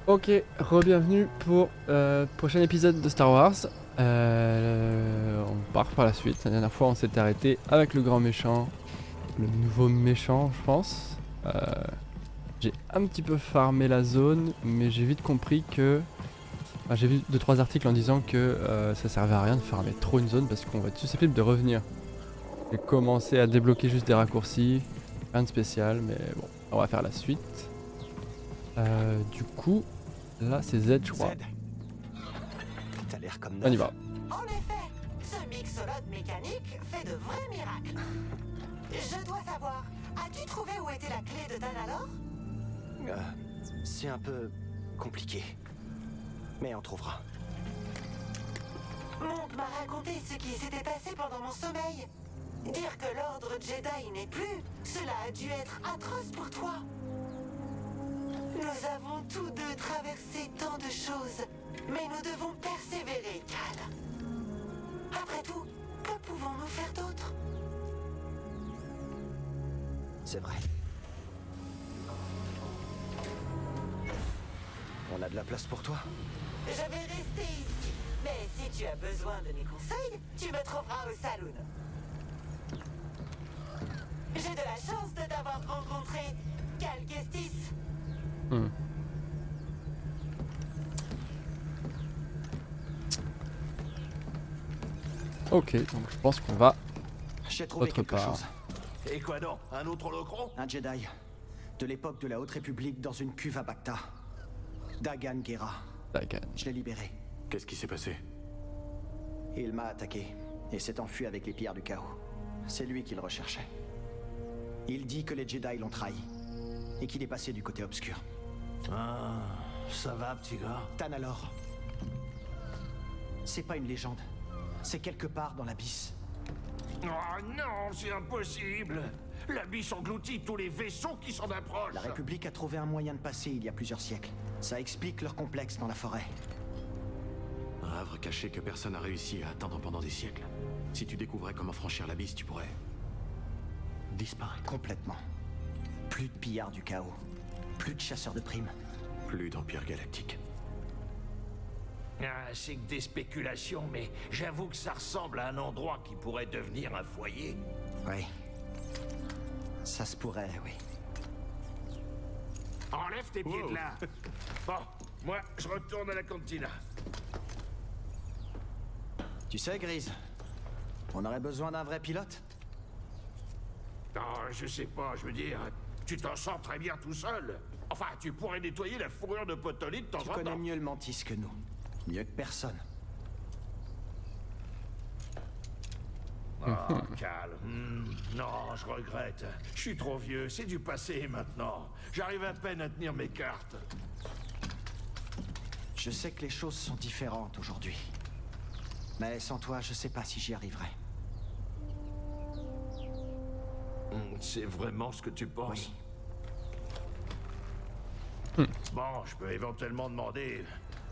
Ok, re-bienvenue pour prochain épisode de Star Wars. On part par la suite. La dernière fois, on s'était arrêté avec le grand méchant, le nouveau méchant, je pense. J'ai un petit peu farmé la zone, mais j'ai vite compris que... Enfin, j'ai vu 2-3 articles en disant que ça servait à rien de farmer trop une zone parce qu'on va être susceptible de revenir. J'ai commencé à débloquer juste des raccourcis, rien de spécial, mais bon, on va faire la suite. Du coup, là c'est Z, je crois. Z, t'as l'air comme On y neuf. va. En effet, ce mixologue mécanique fait de vrais miracles. Je dois savoir, as-tu trouvé où était la clé de Danalor? C'est un peu compliqué. Mais on trouvera. Monk m'a raconté ce qui s'était passé pendant mon sommeil. Dire que l'ordre Jedi n'est plus, cela a dû être atroce pour toi. Nous avons tous deux traversé tant de choses, mais nous devons persévérer, Cal. Après tout, que pouvons-nous faire d'autre? C'est vrai. On a de la place pour toi? Je vais rester ici, mais si tu as besoin de mes conseils, tu me trouveras au saloon. J'ai de la chance de t'avoir rencontré, Cal Kestis. Ok, donc je pense qu'on va J'ai trouvé autre quelque part. chose. Et quoi donc? Un autre holocron? Un Jedi. De l'époque de la Haute République dans une cuve à Bacta. Dagan Gera. Dagan. Je l'ai libéré. Qu'est-ce qui s'est passé? Il m'a attaqué et s'est enfui avec les pierres du chaos. C'est lui qu'il recherchait. Il dit que les Jedi l'ont trahi et qu'il est passé du côté obscur. Ah, ça va, petit gars? Tanalor. C'est pas une légende. C'est quelque part dans l'abysse. Oh non, c'est impossible! L'abysse engloutit tous les vaisseaux qui s'en approchent! La République a trouvé un moyen de passer il y a plusieurs siècles. Ça explique leur complexe dans la forêt. Un havre caché que personne n'a réussi à atteindre pendant des siècles. Si tu découvrais comment franchir l'abysse, tu pourrais... disparaître. Complètement. Plus de pillards du chaos. Plus de chasseurs de primes. Plus d'empire galactique. Ah, c'est que des spéculations, mais j'avoue que ça ressemble à un endroit qui pourrait devenir un foyer. Oui. Ça se pourrait, oui. Enlève tes pieds de là. Bon, moi, je retourne à la cantina. Tu sais, Grise, on aurait besoin d'un vrai pilote. Non, je sais pas, je veux dire, tu t'en sors très bien tout seul. Enfin, tu pourrais nettoyer la fourrure de Potoli de temps Tu en connais temps. mieux le mantis que nous. Mieux que personne. Oh, calme. Non, je regrette. Je suis trop vieux, c'est du passé maintenant. J'arrive à peine à tenir mes cartes. Je sais que les choses sont différentes aujourd'hui. Mais sans toi, je sais pas si j'y arriverai. C'est vraiment ce que tu penses? Oui. Bon, je peux éventuellement demander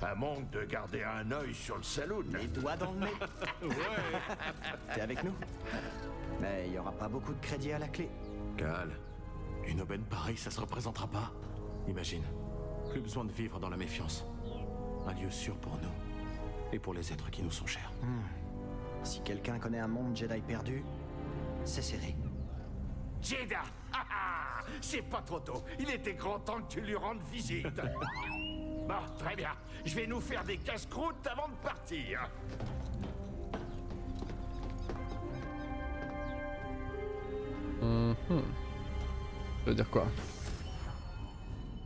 à Monk de garder un œil sur le saloon. Les doigts dans le nez. T'es avec nous? Mais il y aura pas beaucoup de crédit à la clé. Cal, une aubaine pareille, ça se représentera pas. Imagine, plus besoin de vivre dans la méfiance. Un lieu sûr pour nous. Et pour les êtres qui nous sont chers. Si quelqu'un connaît un monde Jedi perdu, c'est serré. Jeddah! Ah, ah, c'est pas trop tôt. Il était grand temps que tu lui rendes visite. Bon, très bien. Je vais nous faire des casse-croûtes avant de partir. Ça veut dire quoi?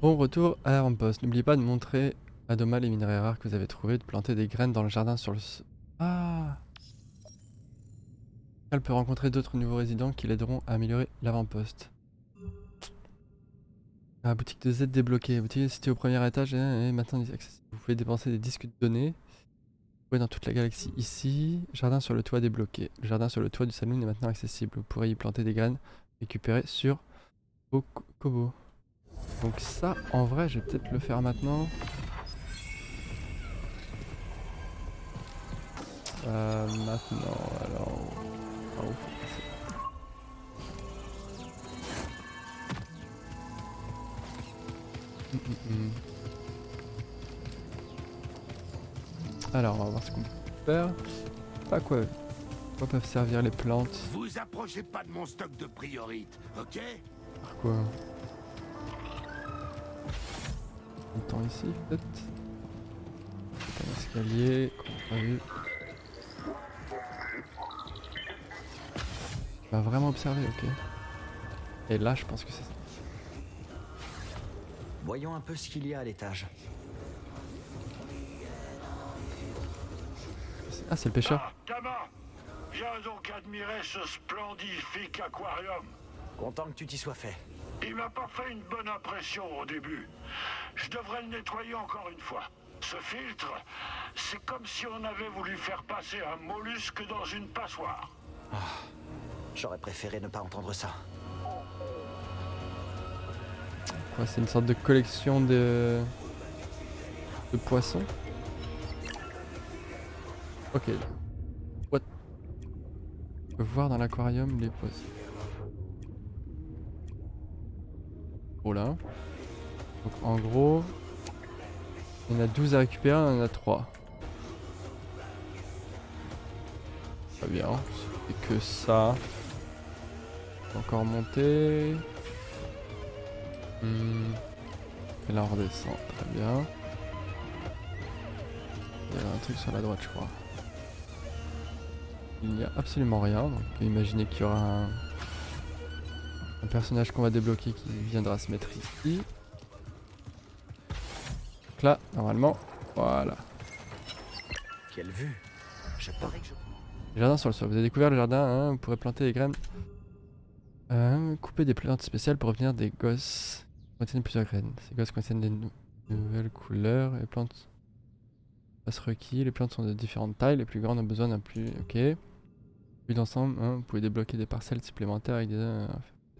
Bon retour à l'avant-poste. N'oubliez pas de montrer à Doma les minerais rares que vous avez trouvés, de planter des graines dans le jardin sur le... Ah! Elle peut rencontrer d'autres nouveaux résidents qui l'aideront à améliorer l'avant-poste. Ah, boutique de Z débloquée. Boutique située au premier étage et maintenant accessible. Vous pouvez dépenser des disques de données. Vous pouvez dans toute la galaxie ici. Jardin sur le toit débloqué. Le jardin sur le toit du saloon est maintenant accessible. Vous pourrez y planter des graines récupérées sur vos Kobo. Donc ça, en vrai, je vais peut-être le faire maintenant. Maintenant, alors... Ah, ouf, Alors, on va voir ce qu'on peut faire. À quoi peuvent servir les plantes? Vous approchez pas de mon stock de priorite, ok? Par quoi? Un temps ici, peut-être? C'est un escalier qu'on n'a pas vu. On va vraiment observer, ok. Et là, je pense que c'est ça. Voyons un peu ce qu'il y a à l'étage. Ah, c'est le pêcheur. Ah, Tama, viens donc admirer ce splendifique aquarium. Content que tu t'y sois fait. Il m'a pas fait une bonne impression au début. Je devrais le nettoyer encore une fois. Ce filtre, c'est comme si on avait voulu faire passer un mollusque dans une passoire. J'aurais préféré ne pas entendre ça. Quoi, c'est une sorte de collection de poissons. Ok. What? On peut voir dans l'aquarium les poissons. Oh là. Donc en gros, il y en a 12 à récupérer, il y en a 3. Très bien, c'est que ça. On peut encore monter. Et là on redescend, très bien. Il y a un truc sur la droite je crois. Il n'y a absolument rien, donc imaginez qu'il y aura un personnage qu'on va débloquer qui viendra se mettre ici. Donc là, normalement, voilà. Quelle vue! Je parie que je... Jardin sur le sol. Vous avez découvert le jardin, hein, vous pourrez planter des graines. Couper des plantes spéciales pour obtenir des gosses qui contiennent plusieurs graines. Ces gosses contiennent des nouvelles couleurs. Les plantes passent requis. Les plantes sont de différentes tailles. Les plus grandes ont besoin d'un plus... Ok. Puis d'ensemble, hein, vous pouvez débloquer des parcelles supplémentaires avec des...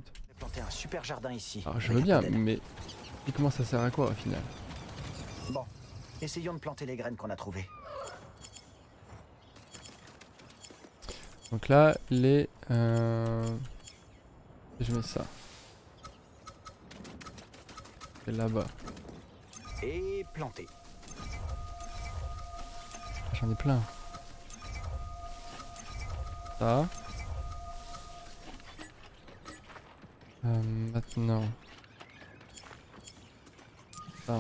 J'ai planté un super jardin ici. Alors je veux bien, mais comment ça sert à quoi au final? Bon, essayons de planter les graines qu'on a trouvées. Donc là, les... Je mets ça. Et là-bas. Et planter. J'en ai plein. Ça. Maintenant. Ça.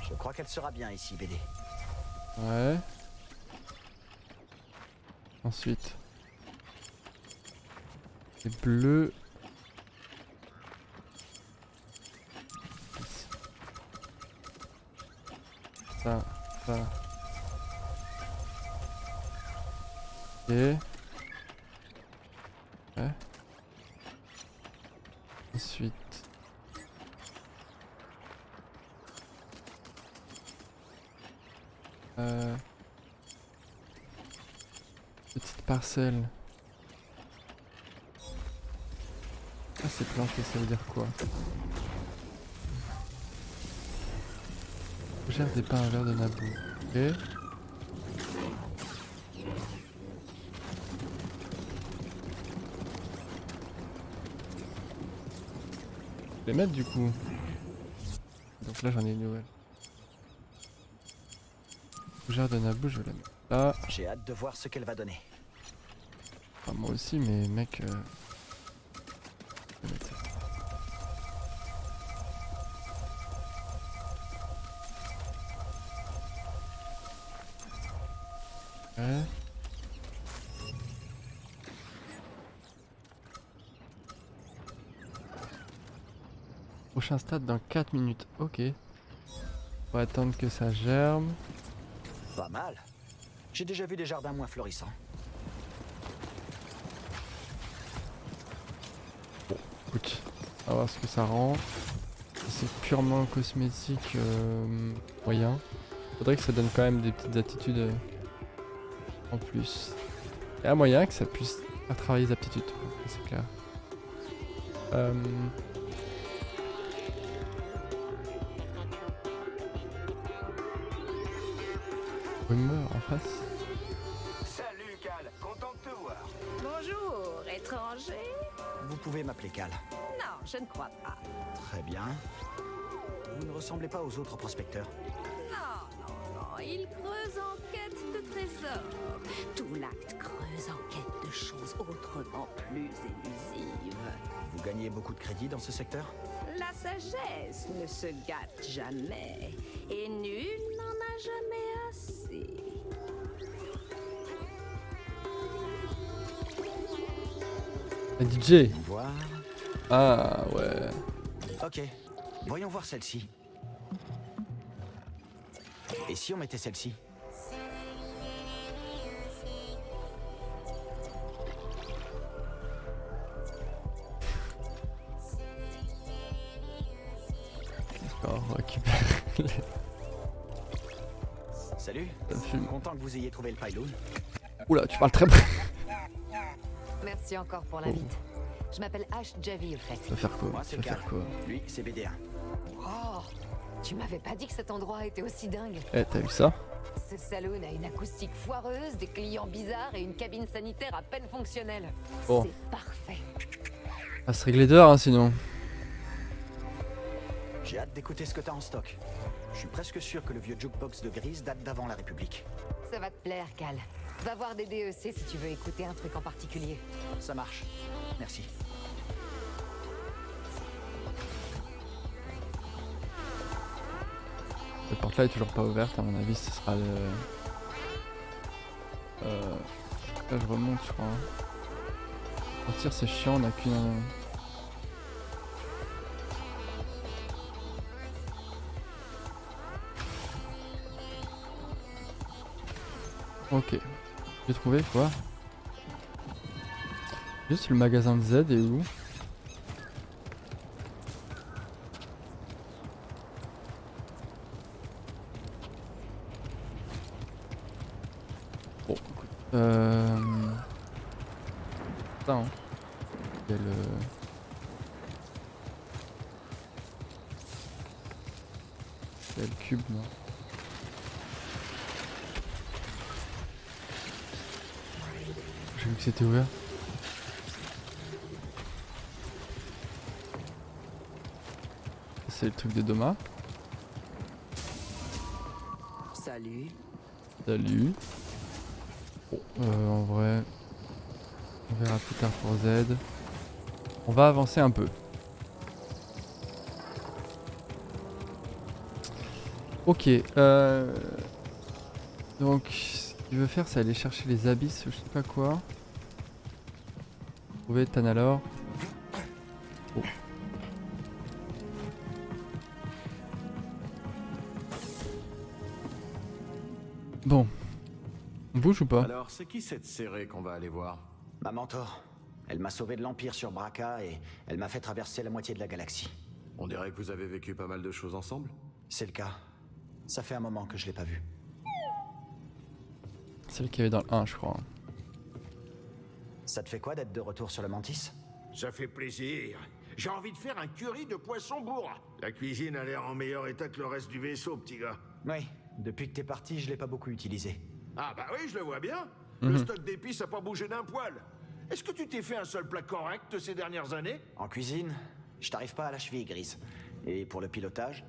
Je crois qu'elle sera bien ici, BD. Ouais. Ensuite. Les bleus. Ici. Ça. Ça. Ok. Ouais. Ensuite. Petite parcelle. Ah, c'est planté, ça veut dire quoi? Gère des pains, un verre de nabou. Ok. Les mettre du coup. Donc là j'en ai une nouvelle. Fougère de nabou, je vais la mettre là. J'ai hâte de voir ce qu'elle va donner. Enfin, moi aussi, mais mec. Je vais mettre ça. Ouais. Prochain stade dans 4 minutes. Ok. On va attendre que ça germe. Pas mal. J'ai déjà vu des jardins moins florissants. Écoute, on va voir ce que ça rend. Si c'est purement cosmétique, moyen. Faudrait que ça donne quand même des petites attitudes en plus. Il y a moyen que ça puisse faire travailler les aptitudes, c'est clair. Rumeur en face. Salut, Cal. Content de te voir. Bonjour, étranger? Vous pouvez m'appeler Cal. Non, je ne crois pas. Très bien. Vous ne ressemblez pas aux autres prospecteurs. Non, il creuse en quête de trésors. Tout l'acte creuse en quête de choses autrement plus élusives. Vous gagnez beaucoup de crédit dans ce secteur? La sagesse ne se gâte jamais, et nul n'en a jamais assez. La DJ. Voir. Ah ouais. Ok, voyons voir celle-ci. Et si on mettait celle-ci? Alors, on récupère les... Salut, Ça fume. content que vous ayez trouvé le pylône. Oula, tu parles très près. Merci encore pour l'invite. Je m'appelle Ash Javi, au fait. Ça va faire quoi? Moi Ça c'est va Cal, faire quoi? lui c'est BD1. Oh, tu m'avais pas dit que cet endroit était aussi dingue. Eh, t'as vu ça? Ce saloon a une acoustique foireuse, des clients bizarres et une cabine sanitaire à peine fonctionnelle. Bon. C'est parfait. À se régler dehors, hein, sinon. J'ai hâte d'écouter ce que t'as en stock. Je suis presque sûr que le vieux jukebox de Grise date d'avant la République. Ça va te plaire, Cal. Va voir des DEC si tu veux écouter un truc en particulier. Ça marche. Merci. La porte là est toujours pas ouverte, à mon avis, ce sera le... Là, je remonte, je crois. Sortir, c'est chiant, on n'a qu'une... Ok. J'ai trouvé quoi? Juste le magasin de Z est où? Bon, écoute. Ça, hein. Il y a le... Il y a le cube, non? J'ai vu que c'était ouvert. C'est le truc de Doma. Salut. Salut. Bon, en vrai, on verra plus tard pour Z. On va avancer un peu. Ok. Donc, ce qu'il veut faire, c'est aller chercher les abysses ou je sais pas quoi. Trouver Tanalor. Oh. Bon. On bouge ou pas? Alors, c'est qui cette serrée qu'on va aller voir? Ma mentor. Elle m'a sauvé de l'Empire sur Braca et elle m'a fait traverser la moitié de la galaxie. On dirait que vous avez vécu pas mal de choses ensemble. C'est le cas. Ça fait un moment que je l'ai pas vue. Celle qu'il y avait dans le 1, je crois. Ça te fait quoi d'être de retour sur le Mantis? Ça fait plaisir. J'ai envie de faire un curry de poisson bourre. La cuisine a l'air en meilleur état que le reste du vaisseau, petit gars. Oui, depuis que t'es parti, je l'ai pas beaucoup utilisé. Ah bah oui, je le vois bien. Le stock d'épices a pas bougé d'un poil. Est-ce que tu t'es fait un seul plat correct ces dernières années? En cuisine, je t'arrive pas à la cheville grise. Et pour le pilotage,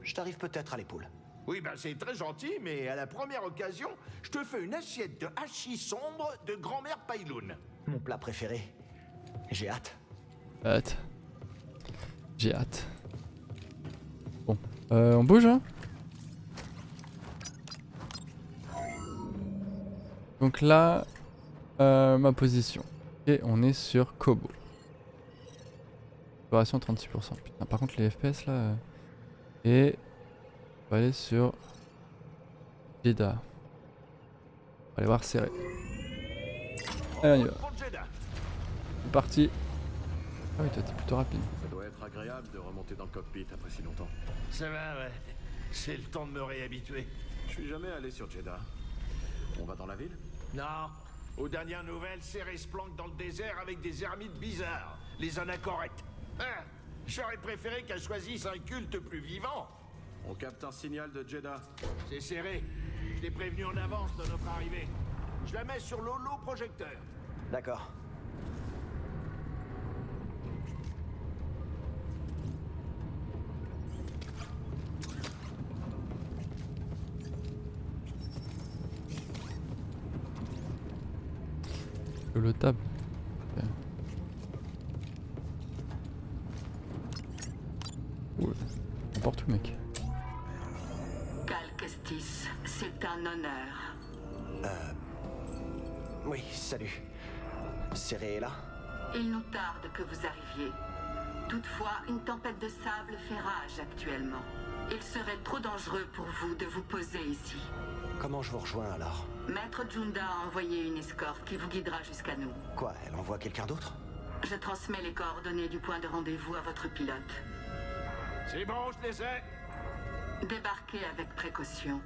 je t'arrive peut-être à l'épaule. Oui, bah c'est très gentil, mais à la première occasion, je te fais une assiette de hachis sombre de grand-mère Pailoun. Mon plat préféré. J'ai hâte. Hâte. J'ai hâte. Bon. On bouge, hein? Donc là, ma position. Et on est sur Kobo. Exploration 36%. Putain, par contre les FPS là... Et... On va aller sur... Jeddah. On va aller voir serré. Allez, on y va. Pour Jeddah. C'est parti. Ah oui, toi t'es plutôt rapide. Ça doit être agréable de remonter dans le cockpit après si longtemps. Ça va, ouais. C'est le temps de me réhabituer. Je suis jamais allé sur Jeddah. On va dans la ville? Non. Aux dernières nouvelles, Céré se planque dans le désert avec des ermites bizarres, les anacorètes. Ah, j'aurais préféré qu'elle choisisse un culte plus vivant. On capte un signal de Jeddah. C'est Céré. Je l'ai prévenu en avance de notre arrivée. Je la mets sur l'holo-projecteur. D'accord. Holotable. Ok. Ouais. N'importe où, mec. Cal Kestis, c'est un honneur. Oui, salut. Serré est là? Il nous tarde que vous arriviez. Toutefois, une tempête de sable fait rage actuellement. Il serait trop dangereux pour vous de vous poser ici. Comment je vous rejoins alors? Maître Junda a envoyé une escorte qui vous guidera jusqu'à nous. Quoi, elle envoie quelqu'un d'autre? Je transmets les coordonnées du point de rendez-vous à votre pilote. C'est bon, je les ai. Débarquez avec précaution.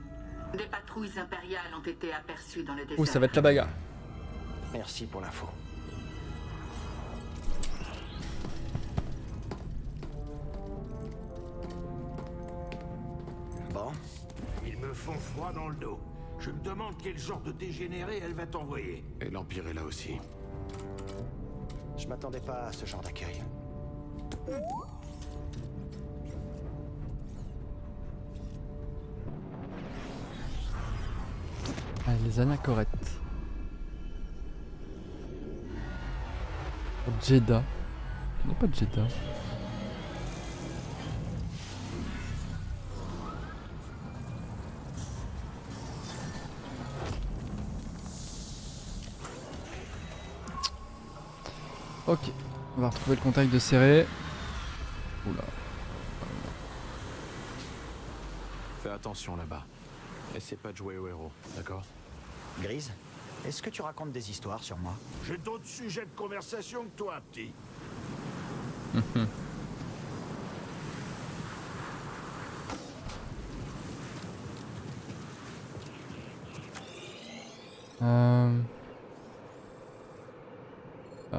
Des patrouilles impériales ont été aperçues dans le désert. Ouh, ça va être la bagarre. Merci pour l'info. Bon, Ils me font froid dans le dos. Je me demande quel genre de dégénéré elle va t'envoyer. Et l'Empire est là aussi. je m'attendais pas à ce genre d'accueil. Ah, les anachorettes. Jeddah. Je connais pas Jeddah. Ok, on va retrouver le contact de Serré. Oula. Fais attention là-bas. Essaie pas de jouer au héros, d'accord? Grise, est-ce que tu racontes des histoires sur moi? J'ai d'autres sujets de conversation que toi, petit.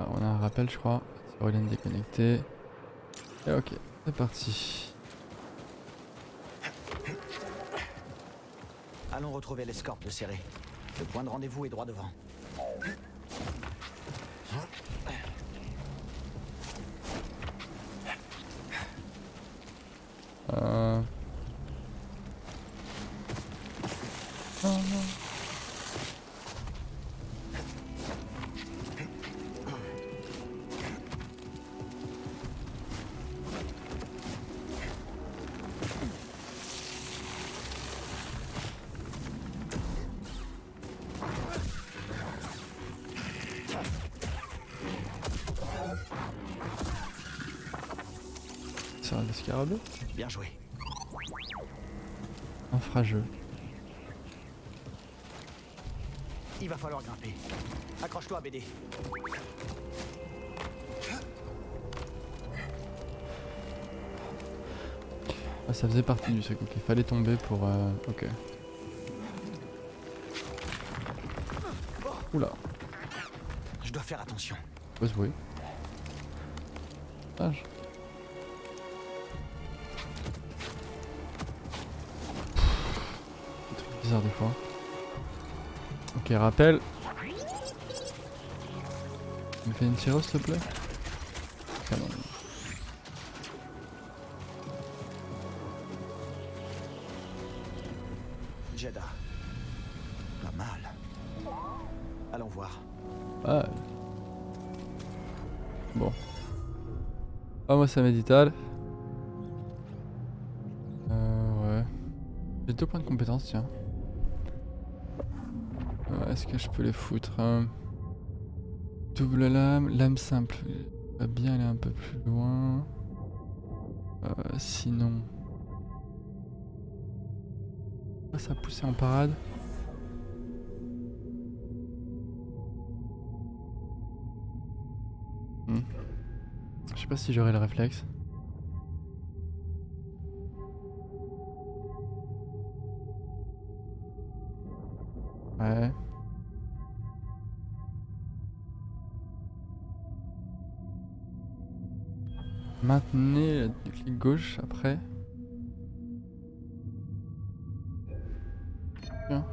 On a un rappel, je crois. Aurélien déconnecté. Et ok, c'est parti. Allons retrouver l'escorte de Serré. Le point de rendez-vous est droit devant. Oh non. Ça le scarabée. Bien joué. Infrajeu. Il va falloir grimper. Accroche-toi, BD. Ah, ça faisait partie du truc, ok. Fallait tomber pour... Ok. Oula. Je dois faire attention. Pas se jouer. Ah, des trucs bizarres des fois. Ok, rappel. Tu me fais une tireuse s'il te plaît? Come on. Jeddah. Pas mal. Allons voir. Ah. Bon. Ah, moi c'est médital. Ouais. J'ai 2 points de compétence, tiens. Est-ce que je peux les foutre Double lame, lame simple. Va bien aller un peu plus loin. Sinon... Ah, ça a poussé en parade. Je sais pas si j'aurai le réflexe. Ouais. Maintenez le clic gauche après. Tiens.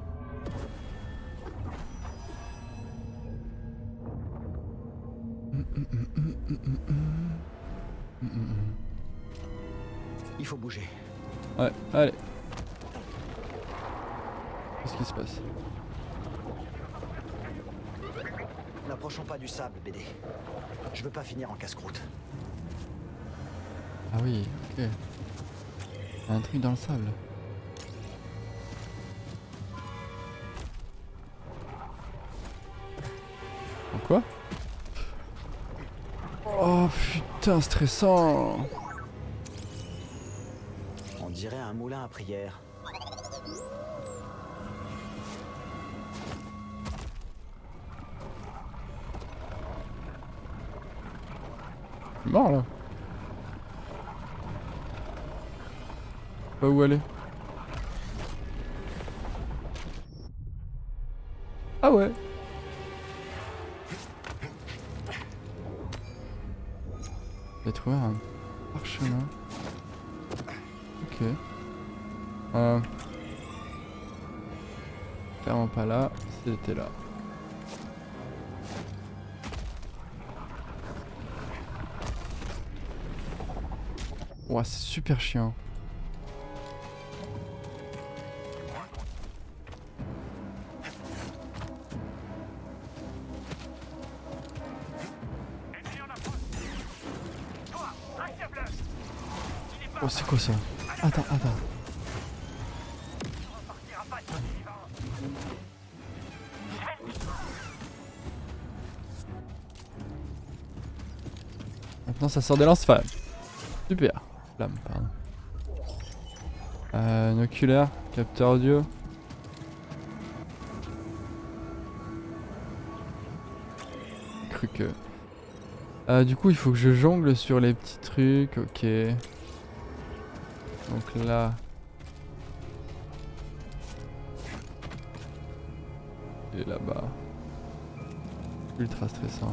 Il faut bouger. Ouais, allez. Qu'est-ce qui se passe? N'approchons pas du sable, BD. Je veux pas finir en casse-croûte. Ah oui, ok. Il y a un truc dans le sable. En quoi? Oh putain, stressant. On dirait un moulin à prière. Je suis mort là. Pas où aller. Ah ouais. J'ai trouvé un parchemin. Ok. Clairement pas là, c'était là. Ouah, c'est super chiant. Oh, c'est quoi ça? Attends. Maintenant ça sort des lance-flammes. Super. Flamme, pardon. Un oculaire, capteur audio. Cru que... du coup il faut que je jongle sur les petits trucs, ok. Donc là... Et là-bas. Ultra stressant.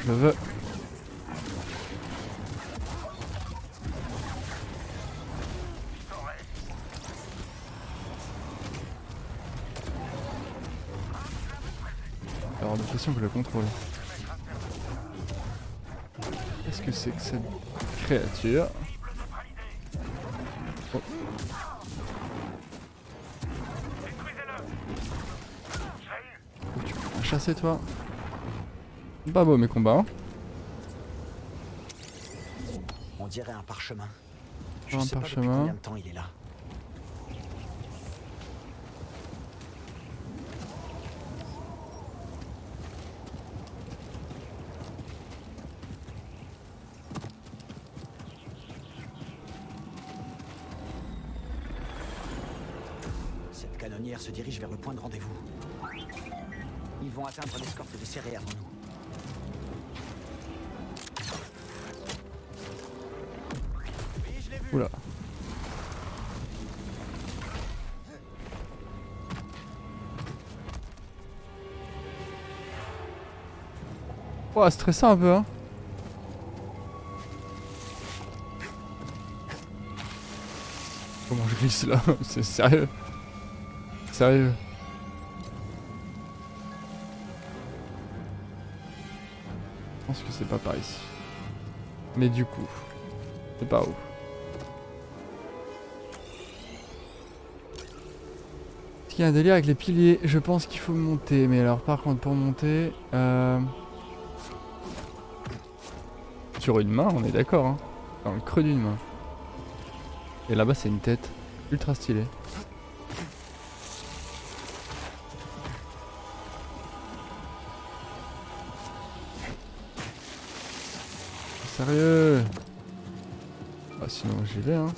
Je veux. Alors l'impression que je le contrôle. Qu'est-ce que c'est que cette créature? Oh. Oh, tu peux pas chasser toi? Pas beau mes combats. Hein. On dirait un parchemin. Un Je sais pas parchemin. depuis combien de temps il est là. Cette canonnière se dirige vers le point de rendez-vous. Ils vont atteindre l'escorte des serrés avant nous. Oula. Oh, stressant un peu, hein. Comment je glisse là? C'est sérieux? Sérieux? Je pense que c'est pas par ici. Mais du coup, c'est pas où? Il y a un délire avec les piliers, je pense qu'il faut monter, mais alors par contre pour monter sur une main, on est d'accord, hein, dans le creux d'une main. Et là-bas c'est une tête, ultra stylée. Sérieux? Ah sinon j'y vais, hein.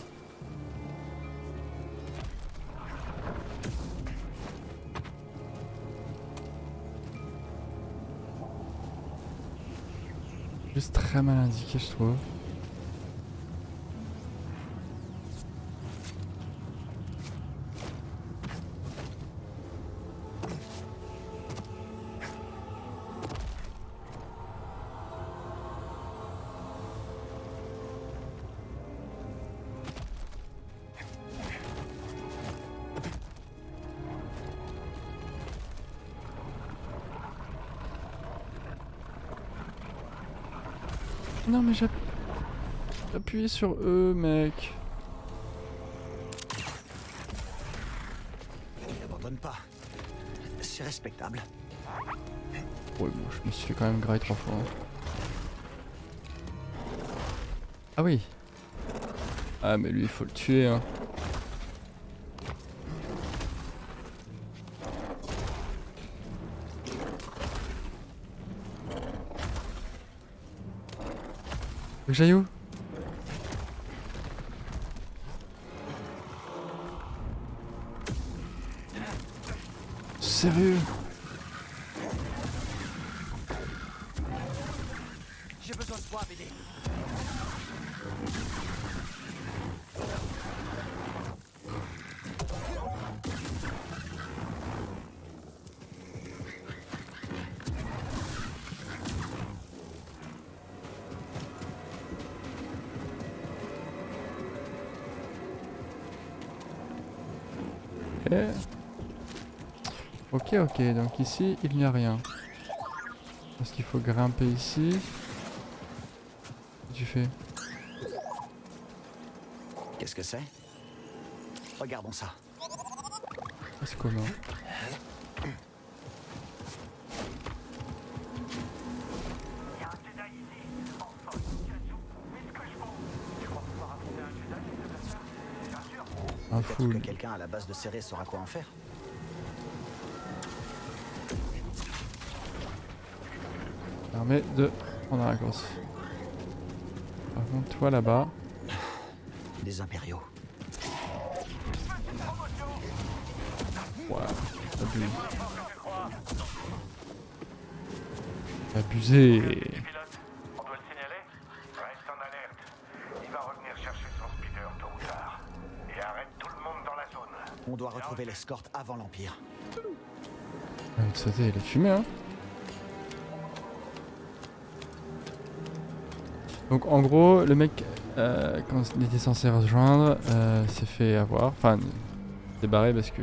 Juste très mal indiqué, je trouve. Non mais j'ai appuyé sur E, mec. Il n'abandonne pas. C'est respectable. Ouais, bon, je me suis fait quand même grailler 3 fois. Hein. Ah oui. Ah mais lui il faut le tuer hein. Faut que j'aille où? Sérieux? J'ai besoin de toi, BD. Ok, ok, donc ici il n'y a rien. Est-ce qu'il faut grimper ici? Qu'est-ce que tu fais? Qu'est-ce que c'est? Regardons ça. Ah, c'est commun. Un Peut-être full. que quelqu'un à la base de Serré saura quoi en faire. Permet de prendre la course. Par contre, toi là-bas. Des impériaux. Waouh, abusé. Abusé. Pilote, on doit le signaler? Reste en alerte. Il va revenir chercher son speeder tôt ou tard. Et arrête tout le monde dans la zone. On doit retrouver l'escorte avant l'Empire. Ah, de sauter, il est fumé, hein. Donc en gros, le mec, quand il était censé rejoindre, s'est fait avoir. Enfin, s'est barré parce que...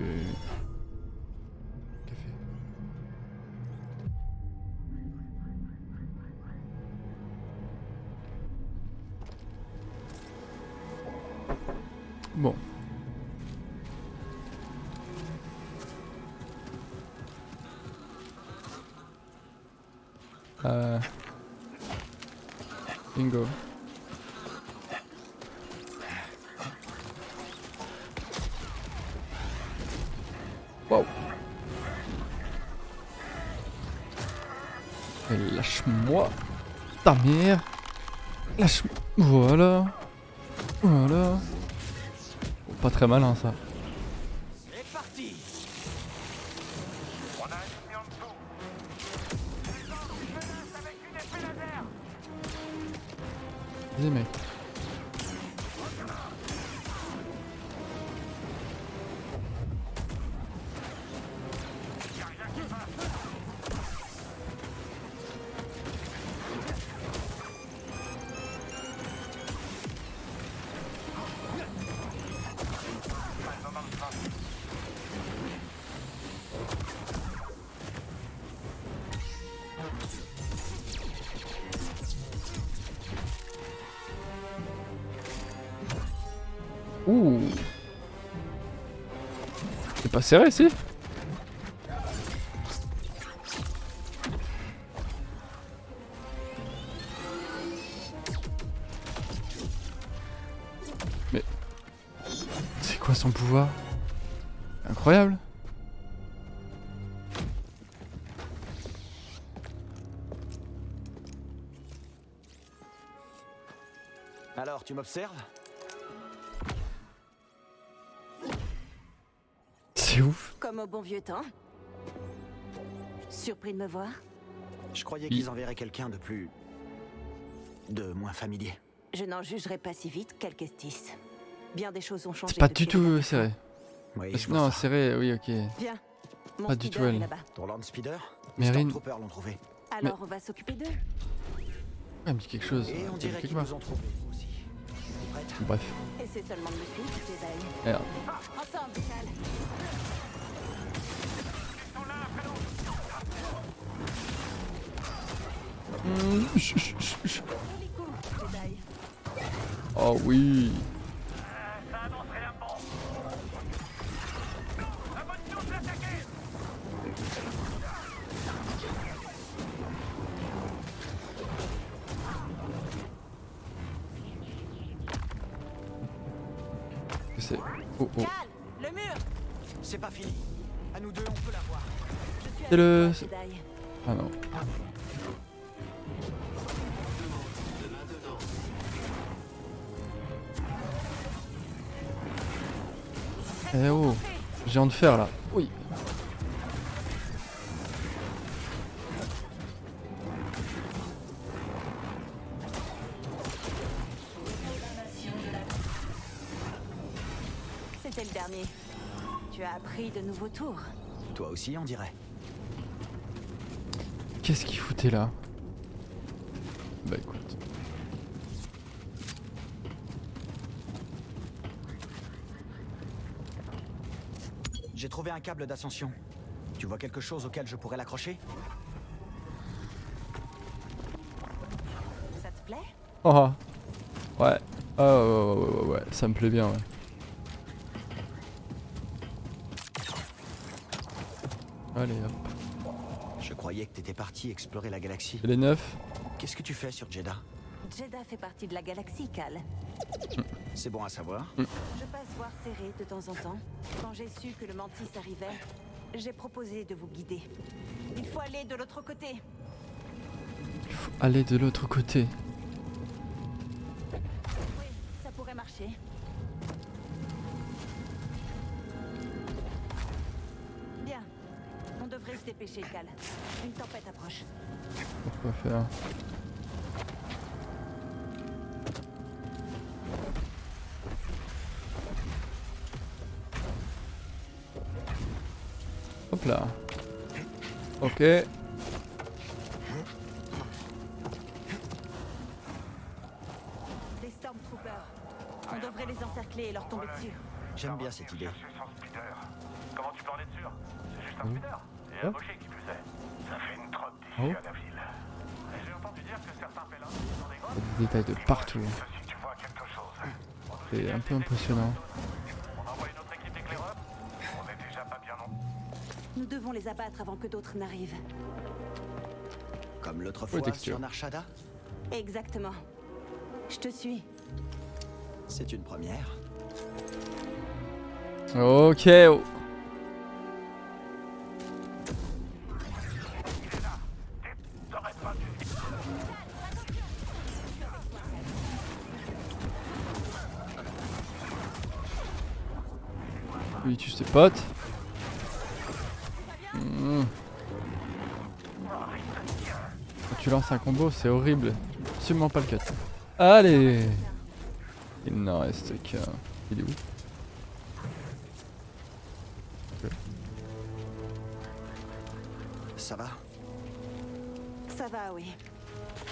Café. Bon. Bingo. Wow. Et lâche-moi ta mère. Lâche-moi. Voilà. Voilà. Oh, pas très malin ça. C'est parti. On a un ennemi en dessous. Avec une épée laser. Vas-y mec. Ouh. C'est pas serré si? Mais c'est quoi son pouvoir? Incroyable. Alors, tu m'observes? C'est ouf. Comme au bon vieux temps. Surpris de me voir? Je croyais qu'ils enverraient quelqu'un de moins familier. Je n'en jugerai pas si vite, quelle esquisse. Bien des choses ont changé. C'est pas depuis du tout la dernière serré. Oui, Parce je que vois non, ça. serré, oui, ok. fois. Viens. Mon Pas du speeder tout elle. est là-bas. Ton Land Speeder? Les Mérine. Stormtroopers l'ont trouvé. Alors on va s'occuper d'eux. Elle me dit quelque chose. Et on elle dirait quelque qu'ils part. nous ont trouvés, vous aussi. Vous prête? Bref. Et c'est seulement de me suivre, tu t'éveilles. Merde. Ensemble, Cal. Oh oui. Ça annonce rien de bon. À votre tour de l'attaquer. C'est... Oh oh. Cal, le mur. C'est pas fini. À nous deux, on peut l'avoir. Je suis C'est le... avec toi, Jedi. Ah non. Eh oh, j'ai envie de faire là. Oui. C'était le dernier. Tu as appris de nouveaux tours. Toi aussi, on dirait. Qu'est-ce qu'il foutait là? Bah écoute. J'ai trouvé un câble d'ascension. Tu vois quelque chose auquel je pourrais l'accrocher? Ça te plaît? Oh. Ouais. Ouais, ça me plaît bien, ouais. Allez hop. Je croyais que t'étais parti explorer la galaxie. Les 9. Qu'est-ce que tu fais sur Jeddah? Jeddah fait partie de la galaxie, Cal. C'est bon à savoir. Je passe voir Serré de temps en temps. Quand j'ai su que le Mantis arrivait, j'ai proposé de vous guider. Il faut aller de l'autre côté. Il faut aller de l'autre côté. Oui, ça pourrait marcher. Bien. On devrait se dépêcher, Cal. Une tempête approche. Pourquoi faire? Hop là. Ok. Des Stormtroopers. On devrait les encercler et leur tomber dessus. J'aime bien cette idée. Chercher son speeder. Comment tu peux en être sûr? C'est juste un speeder. Et amoché qui plus est. Ça fait une trotte d'ici à la ville. Et j'ai entendu dire que certains félins sont des grottes. Des détails de partout. Si tu vois quelque chose. C'est un peu impressionnant. On envoie une autre équipe d'éclaireurs. On est déjà pas bien non. Nous devons les abattre avant que d'autres n'arrivent. Comme l'autre fois texture. sur Narshada? Exactement. Je te suis. C'est une première. Ok. Oh. Lui il tue ses potes. Quand tu lances un combo, c'est horrible. Absolument pas le cut. Allez. Il n'en reste qu'un. Il est où? Ça va? Ça va, oui.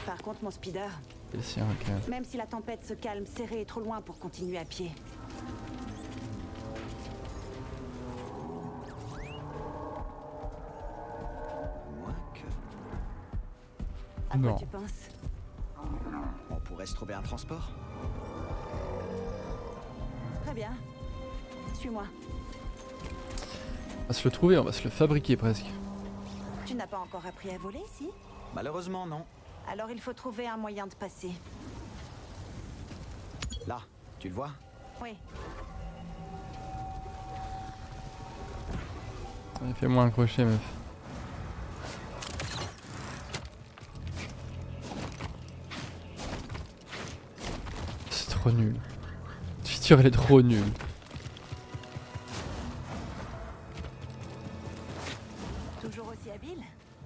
Par contre, mon speeder, Et le sien, ok. même si la tempête se calme, Serré est trop loin pour continuer à pied. Moins que... À Non. quoi tu penses? On pourrait se trouver un transport? Très bien. Suis-moi. On va se le trouver, on va se le fabriquer presque. Tu n'as pas encore appris à voler, si? Malheureusement, non. Alors il faut trouver un moyen de passer. Là, tu le vois? Oui. Fais-moi un crochet, meuf. C'est trop nul. Cette feature, elle est trop nulle. Toujours aussi habile?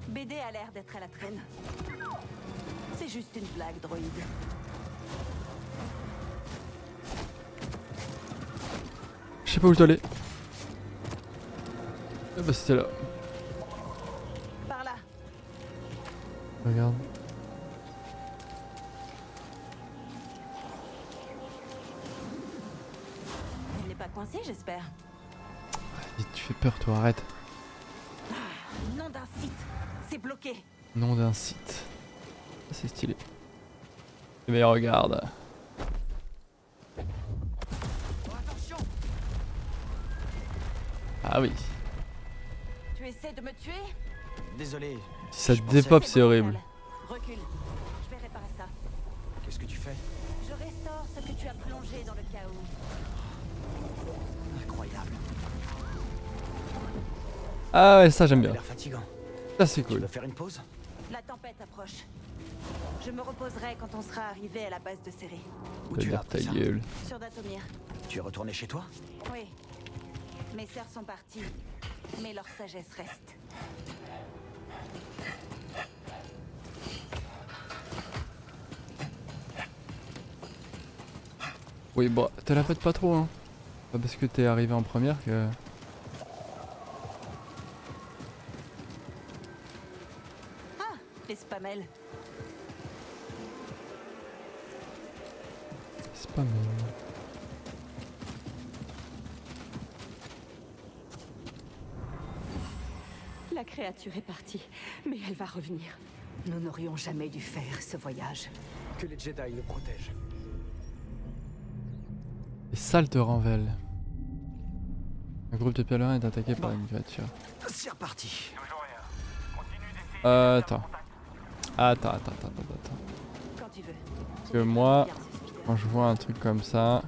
BD a l'air d'être à la traîne. C'est juste une blague, droïde. Je sais pas où je dois aller. Ah bah c'était là. Par là. Regarde. Elle n'est pas coincée, j'espère. Tu fais peur toi, arrête. Nom d'un site. C'est bloqué. Nom d'un site. C'est stylé. Mais regarde. Ah oui. Tu essaies de me tuer? Désolé. Si ça je pensais- dépop, c'est horrible. Recule. Je vais réparer ça. Qu'est-ce que tu fais? Je restaure ce que tu as plongé dans le chaos. Incroyable. Ah ouais, ça j'aime Ça a bien. l'air fatigant. Ça c'est Tu cool. veux faire une pause? La tempête approche. Je me reposerai quand on sera arrivé à la base de Céré. Où Ta tu as ta appris ça? gueule. Sur Datomir. Tu es retourné chez toi? Oui. Mes sœurs sont parties, mais leur sagesse reste. Oui, bon, te la pète pas trop, hein. Pas parce que t'es arrivé en première que. Ah, les spamels. C'est pas mal. La créature est partie, mais elle va revenir. Nous n'aurions jamais dû faire ce voyage. Que les Jedi le protègent. Les salles te renvellent. Un groupe de pèlerins est attaqué par une créature. C'est reparti. Attends. Attends. Quand tu veux. Parce que moi, quand je vois un truc comme ça.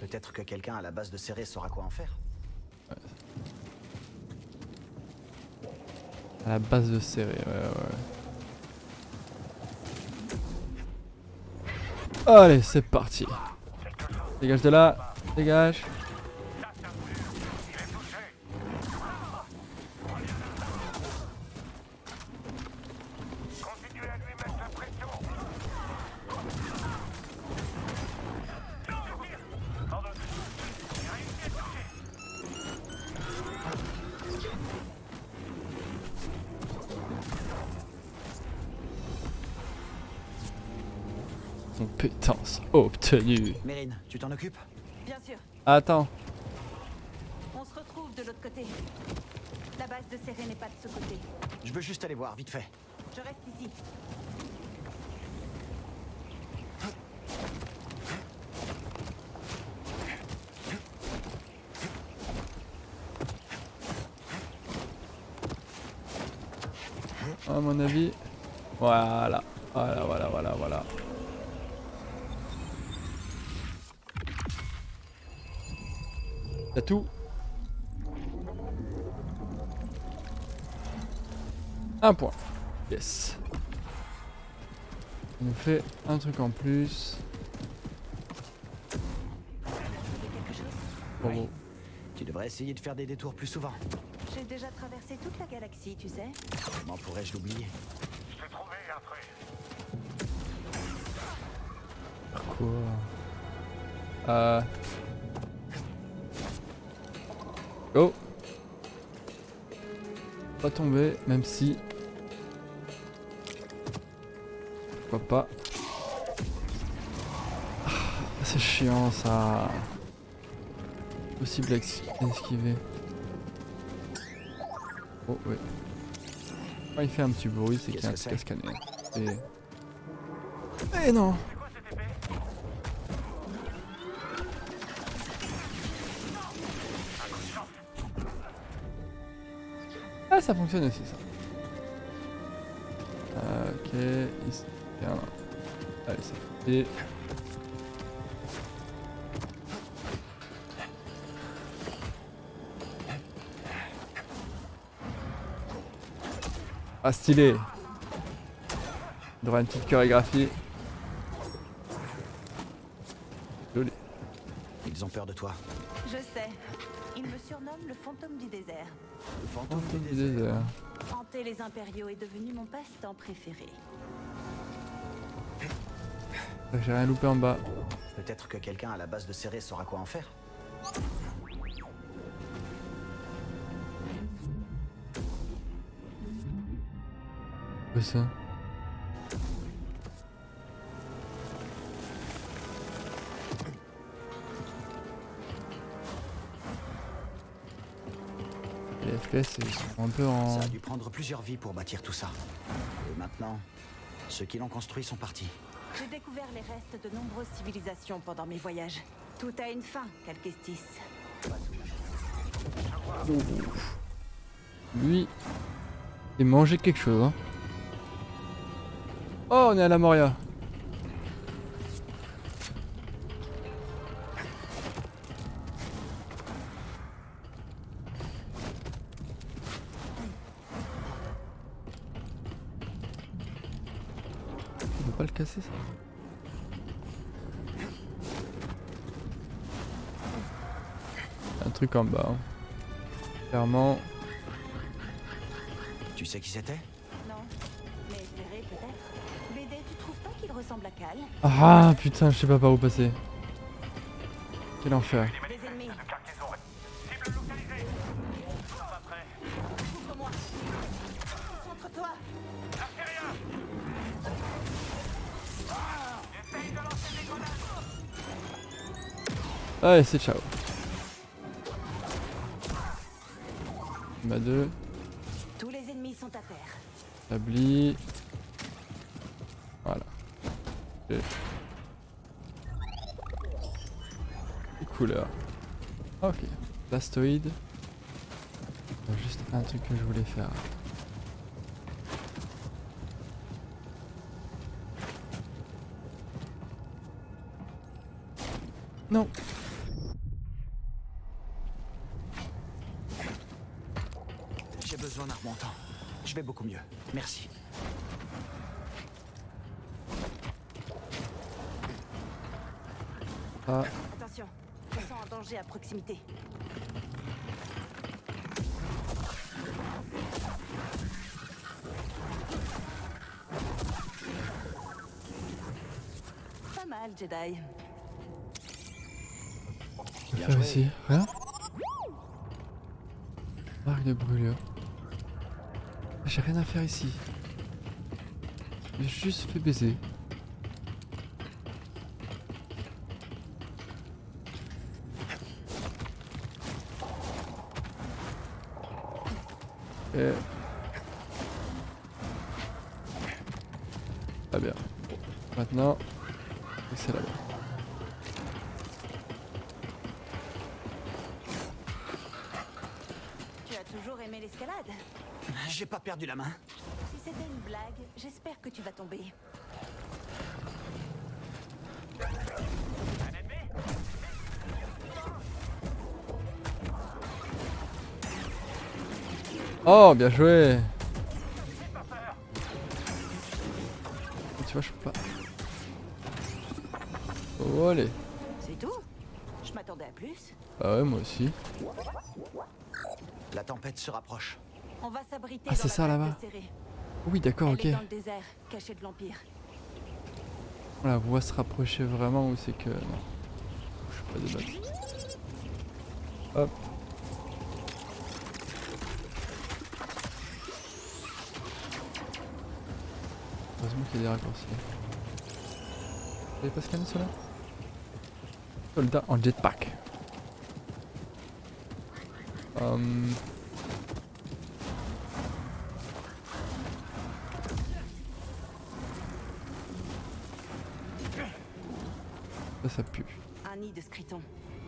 Peut-être que quelqu'un à la base de Céré saura quoi en faire. À la base de serré, ouais. Allez, c'est parti. Dégage de là, dégage. Compétence obtenue. Mérine, tu t'en occupes? Bien sûr. Attends. On se retrouve de l'autre côté. La base de Céré n'est pas de ce côté. Je veux juste aller voir, vite fait. Je reste ici. À mon avis. Voilà. T'as tout. Un point. Yes. Ça nous fait un truc en plus. Quelque chose? Bravo. Tu devrais essayer de faire des détours plus souvent. J'ai déjà traversé toute la galaxie, tu sais. Comment pourrais-je l'oublier? J'ai trouvé un truc. Quoi? Go. Pas tomber, même si. Pourquoi pas? Ah, c'est chiant ça. Possible d'esquiver. Oh ouais. Quand il fait un petit bruit, c'est qu'il y a un truc à scanner. Et non. Ah, ça fonctionne aussi ça. Ok, ici. Bien. Allez, c'est parti. Ah, stylé. Il y aura une petite chorégraphie. Joli. Ils ont peur de toi. Je sais. Ils me surnomment le fantôme du désert. Le fantôme Fantôme du du désert. désert. Hanter les impériaux est devenu mon passe-temps préféré. J'ai rien loupé en bas. Peut-être que quelqu'un à la base de Céré saura quoi en faire. Quoi ça? Les FPS ils sont un peu en... Ça a dû prendre plusieurs vies pour bâtir tout ça. Et maintenant, ceux qui l'ont construit sont partis. J'ai découvert les restes de nombreuses civilisations pendant mes voyages. Tout a une fin, Calquestis. Lui, il mangeait quelque chose. Hein. Oh, on est à la Moria. On peut pas le casser ça. Un truc en bas. Hein. Clairement. Tu sais qui c'était? Non, mais Ferré peut-être. BD, tu trouves pas qu'il ressemble à Cal? Ah putain, je sais pas par où passer. Quel enfer. Des ennemis. Ouvre-moi. Concentre-toi. Allez, c'est ciao. Ma 2. Tous les ennemis sont à terre. Établi. Voilà. Et... couleur. Ok. Blastoïde. Juste un truc que je voulais faire. Non. J'ai besoin d'un remontant. Je vais beaucoup mieux. Merci. Ah. Attention, je sens un danger à proximité. Pas mal, Jedi. Je vais faire ici. Rien. Marque de brûlure. J'ai rien à faire ici. J'ai juste fait baiser. Et... ah bien. Maintenant, c'est là-bas. Tu as toujours aimé l'escalade? J'ai pas perdu la main. Si c'était une blague, j'espère que tu vas tomber. Oh, bien joué. Tu vois, je peux pas. Oh, allez. C'est tout? Je m'attendais à plus. Ah ouais, moi aussi. La tempête se rapproche. On va s'abriter Ah, c'est dans ça, la là-bas. base de Serré. Oui, d'accord, Elle ok. est dans le désert, cachée de l'Empire. On la voit se rapprocher vraiment ou c'est que... non. Je suis pas de base. Hop. Heureusement qu'il y a des raccourcis. Vous avez pas scanné cela? Soldat en jetpack. Ça pue. Un nid de Skriton.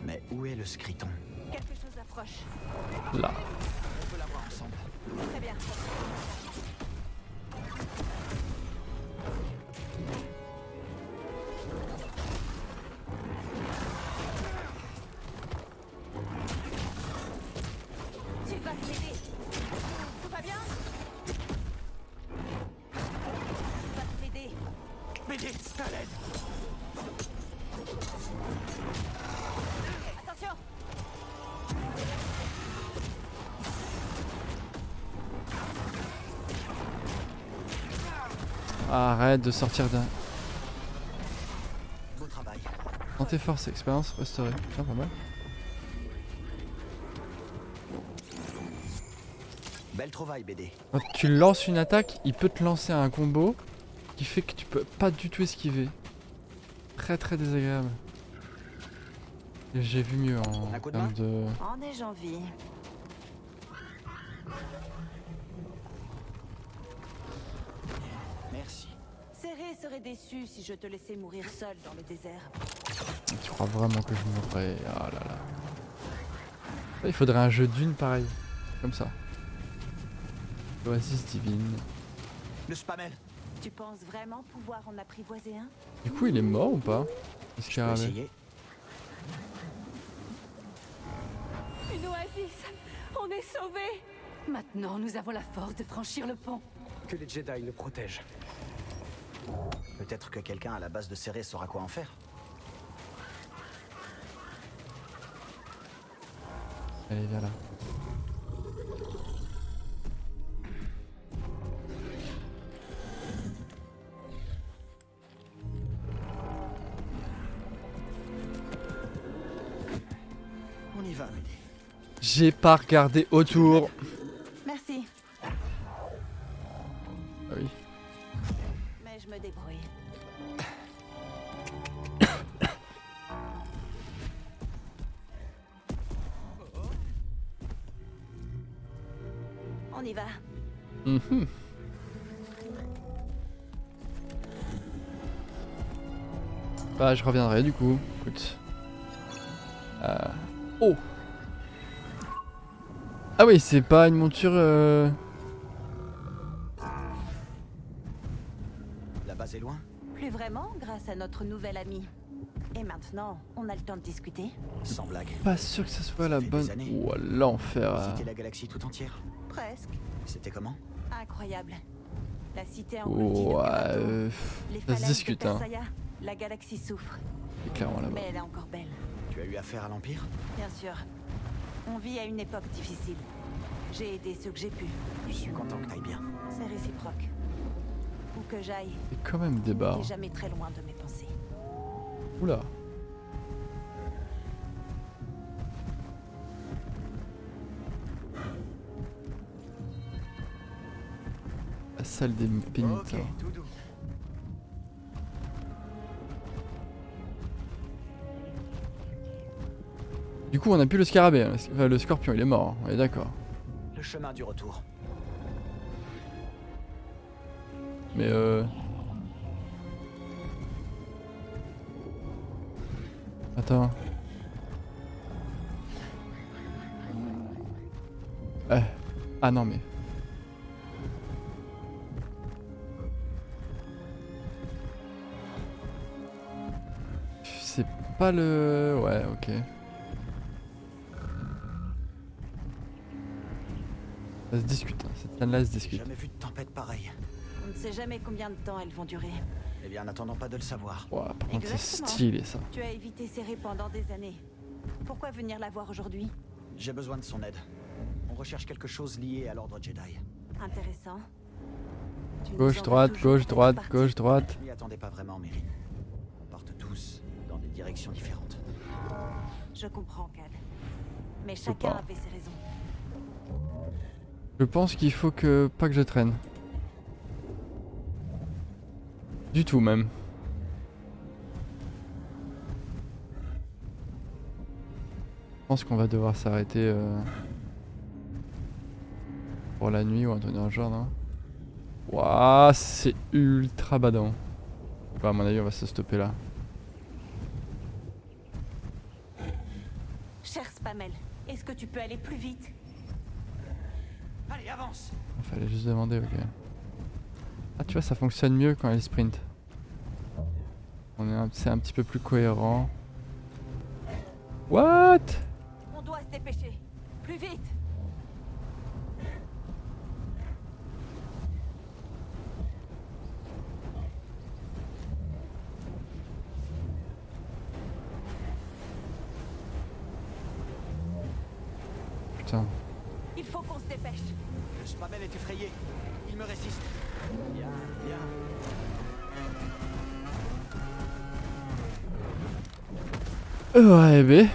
Mais où est le Skriton? Quelque chose approche. Là. On peut l'avoir ensemble. Très bien. Tu vas t'aider. Tout va bien? Tu vas t'aider. BD, c'est à l'aide. Attention! Arrête de sortir d'un... Beau travail. Santé, force, expérience restaurée. Tiens, pas mal. Belle trouvaille, BD. Quand tu lances une attaque, il peut te lancer un combo qui fait que tu peux pas du tout esquiver. Très très désagréable. Et j'ai vu mieux en Un coup de termes de... En ai-je envie? Merci. Serré serait déçu si je te laissais mourir seul dans le désert. Tu crois vraiment que je mourrais? Ah là là. Il faudrait un jeu d'une pareil. Comme ça. Oasis divine. Le Spamel. Tu penses vraiment pouvoir en apprivoiser un? Du coup, il est mort ou pas? Le Je peux scarabée. essayer. Une oasis. On est sauvés. Maintenant, nous avons la force de franchir le pont. Que les Jedi le protègent. Peut-être que quelqu'un à la base de Céré saura quoi en faire. Allez, viens là. On y va, Amélie. J'ai pas regardé autour. Merci, Ah oui. mais je me débrouille. On y va. Mhm. Bah, je reviendrai du coup. Écoute. Oh. Ah oui, c'est pas une monture. La base est loin. Plus vraiment, grâce à notre nouvel ami. Et maintenant, on a le temps de discuter. Sans blague. Pas sûr que ce soit la fait des bonne. années. Ouah, l'enfer. C'était la galaxie tout entière. Presque. C'était comment? Incroyable. La cité engloutie de Ouais, Karato, les ça se falaises discute, de hein. Persaya. La galaxie souffre, C'est clairement là-bas. mais elle est encore belle. Tu as eu affaire à l'Empire? Bien sûr. On vit à une époque difficile. J'ai aidé ceux que j'ai pu. Je suis content que t'ailles bien. C'est réciproque. Où que j'aille, C'est quand même des tu barres. n'es jamais très loin de mes pensées. Oula. La salle des pénitents. Ok, tout doux. Du coup, on a plus le scarabée. Hein. Enfin, le scorpion, il est mort. On est d'accord. Le chemin du retour. Mais Attends. Ah non mais. C'est pas le... Ouais, ok. Ça se discute, hein. Cette scène-là se J'ai discute. jamais vu de tempête pareille. On ne sait jamais combien de temps elles vont durer. Eh bien, n'attendons pas de le savoir. Ouah, par contre, c'est Exactement. stylé ça. Tu as évité Céré pendant des années. Pourquoi venir la voir aujourd'hui? J'ai besoin de son aide. On recherche quelque chose lié à l'ordre Jedi. Intéressant. Tu nous Gauche, en veux droite, toujours gauche, d'être droite, parti. gauche, droite. Je m'y attendais pas vraiment, Mérine. On partent tous dans des directions différentes. Je comprends, Cal. Mais chacun pas. avait ses raisons. Je pense qu'il faut que... Pas que je traîne. Du tout même. Je pense qu'on va devoir s'arrêter pour la nuit ou un truc dans le genre, non? Waouh, c'est ultra badant. Bah, à mon avis, on va se stopper là. Cher Spamel, est-ce que tu peux aller plus vite? Allez, avance! Fallait juste demander, ok. Ah, tu vois, ça fonctionne mieux quand elle sprint. C'est un petit peu plus cohérent. What? On doit se dépêcher. Plus vite! Putain. Il faut qu'on se dépêche. Le Spamel est effrayé. Il me résiste. Bien, bien. Ouais, bé.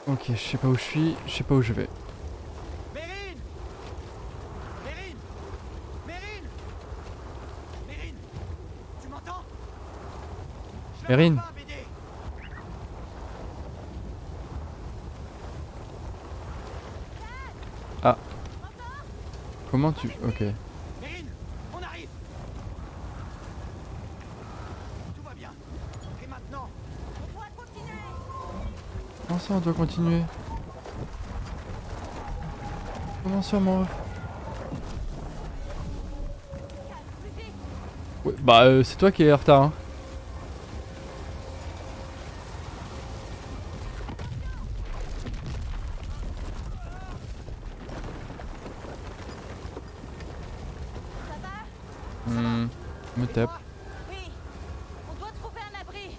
Ok, je sais pas où je suis, je sais pas où je vais. Mérine! Mérine! Mérine! Mérine! Tu m'entends? Je Mérine. vois pas, BD. Comment tu... Ok. Mérine, on arrive. Tout va bien. Et maintenant? On doit continuer. Comment ça on doit continuer? Comment ça mon ref? Ouais, bah c'est toi qui es en retard hein. Me tape. Oui. On doit trouver un abri.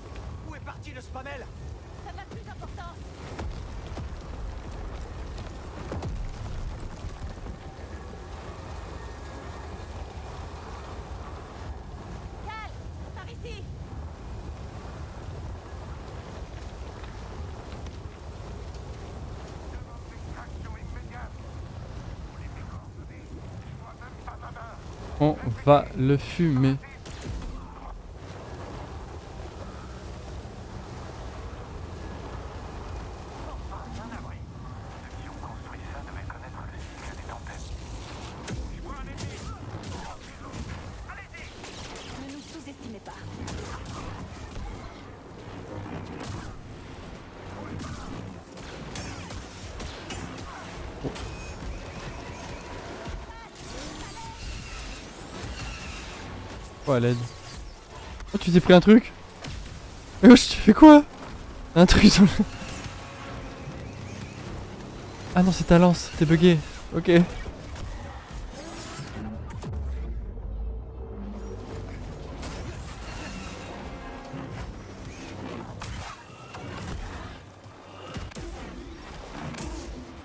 Où est parti le spamel? Ça n'a plus d'importance. Cal, par ici. On va le fumer. Ne nous sous-estimez pas. Oh à l'aide. Oh tu t'es pris un truc? Mais wesh tu fais quoi? Un truc sur le... Ah non c'est ta lance, t'es bugué. Ok.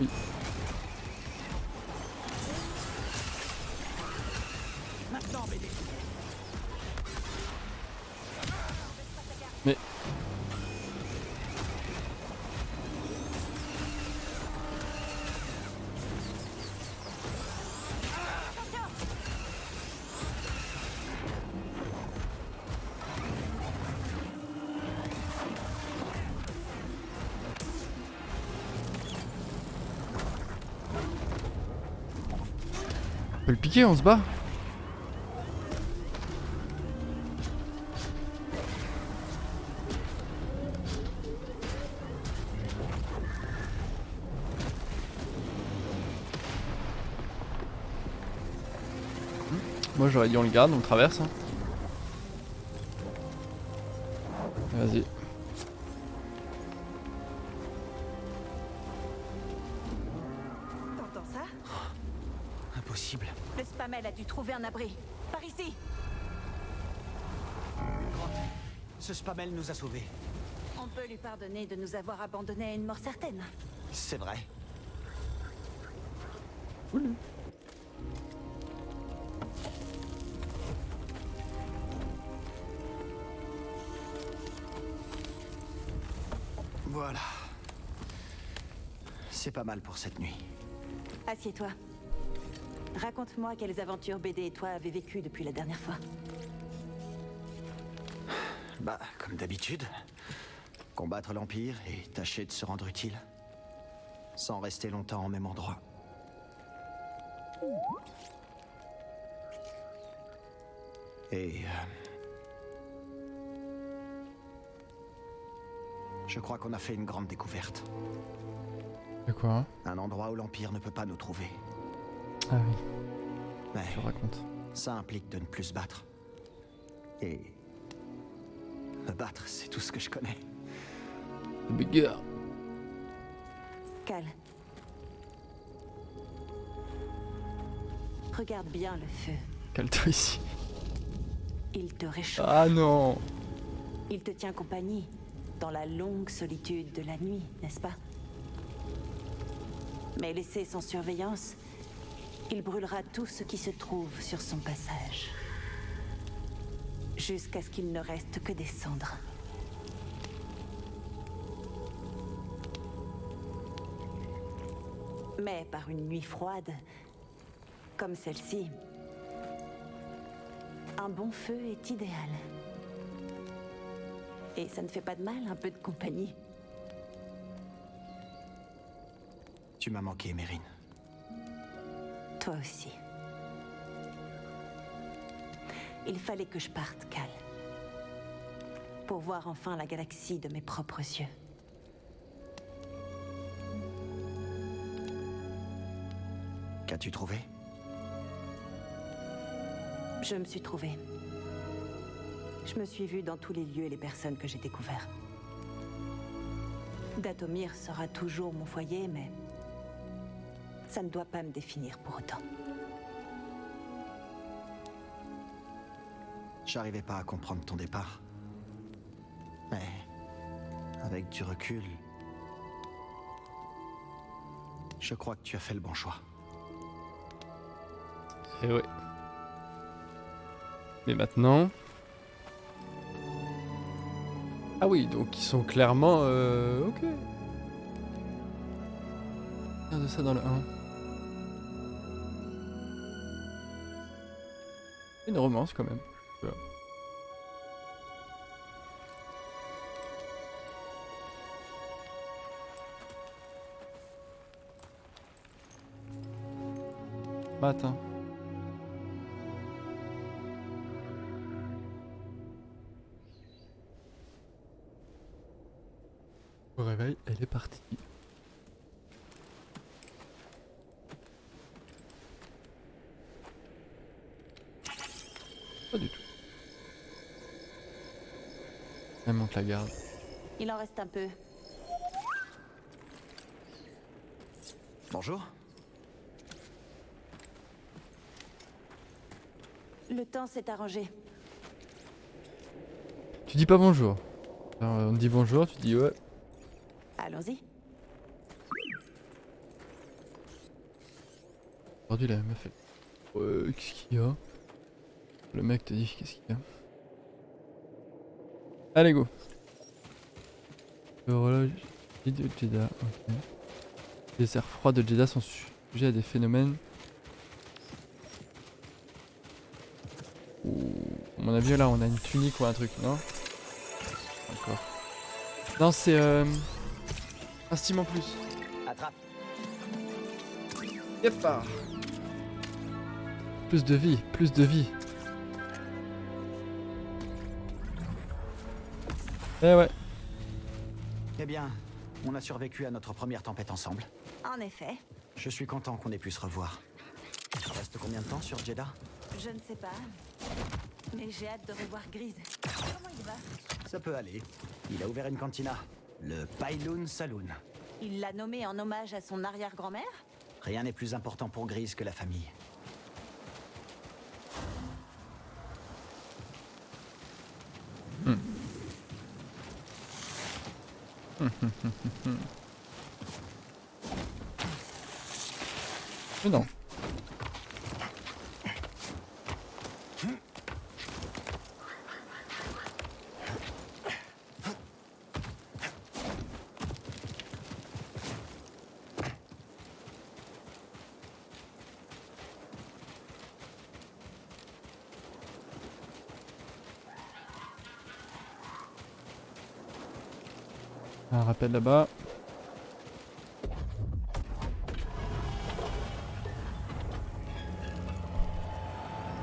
Oui. Maintenant, BD. Mais... On peut le piquer, on se bat. Moi j'aurais dit on le garde, on le traverse. Hein. Vas-y. T'entends ça? Impossible. Le spamel a dû trouver un abri. Par ici. Ce spamel nous a sauvés. On peut lui pardonner de nous avoir abandonnés à une mort certaine. C'est vrai. Voilà. C'est pas mal pour cette nuit. Assieds-toi. Raconte-moi quelles aventures BD et toi avez vécues depuis la dernière fois. Bah, comme d'habitude. Combattre l'Empire et tâcher de se rendre utile. Sans rester longtemps au même endroit. Et... je crois qu'on a fait une grande découverte. De quoi hein? Un endroit où l'Empire ne peut pas nous trouver. Ah oui, Mais je raconte. ça implique de ne plus se battre. Et... me battre, c'est tout ce que je connais. Bigger. Cal. Regarde bien le feu. Calme-toi ici. Il te réchauffe. Ah non. Il te tient compagnie dans la longue solitude de la nuit, n'est-ce pas? Mais laissé sans surveillance, il brûlera tout ce qui se trouve sur son passage. Jusqu'à ce qu'il ne reste que des cendres. Mais par une nuit froide, comme celle-ci, un bon feu est idéal. Et ça ne fait pas de mal, un peu de compagnie. Tu m'as manqué, Mérine. Toi aussi. Il fallait que je parte, Cal. Pour voir enfin la galaxie de mes propres yeux. Qu'as-tu trouvé? Je me suis trouvée. Je me suis vue dans tous les lieux et les personnes que j'ai découverts. Dathomir sera toujours mon foyer, mais ça ne doit pas me définir pour autant. J'arrivais pas à comprendre ton départ. Mais avec du recul, je crois que tu as fait le bon choix. Et ouais. Mais maintenant... Ah oui, donc ils sont clairement... Ok. Regarde ça dans le 1. Une romance quand même. Voilà. Matin. Au réveil, elle est partie. Pas du tout. Elle monte la garde. Il en reste un peu. Bonjour. Le temps s'est arrangé. Tu dis pas bonjour. Alors, on te dit bonjour, tu dis ouais. Allons-y. Aujourd'hui la meuf fait. Ouais, qu'est-ce qu'il y a? Le mec te dit qu'est-ce qu'il y a. Allez go. L'horloge de Jeddah, ok. Les serres froides de Jeddah sont sujets à des phénomènes. Ouh, à mon avis là on a une tunique ou un truc, non? Encore. Non c'est un Steam en plus. Attrape. Yep. Plus de vie, plus de vie. Eh ouais. Eh bien, on a survécu à notre première tempête ensemble. En effet. Je suis content qu'on ait pu se revoir. Il reste combien de temps sur Jeddah? Je ne sais pas. Mais j'ai hâte de revoir Grise. Comment il va? Ça peut aller. Il a ouvert une cantina. Le Pyloon Saloon. Il l'a nommé en hommage à son arrière-grand-mère? Rien n'est plus important pour Grise que la famille. Mais non. Un rappel là-bas.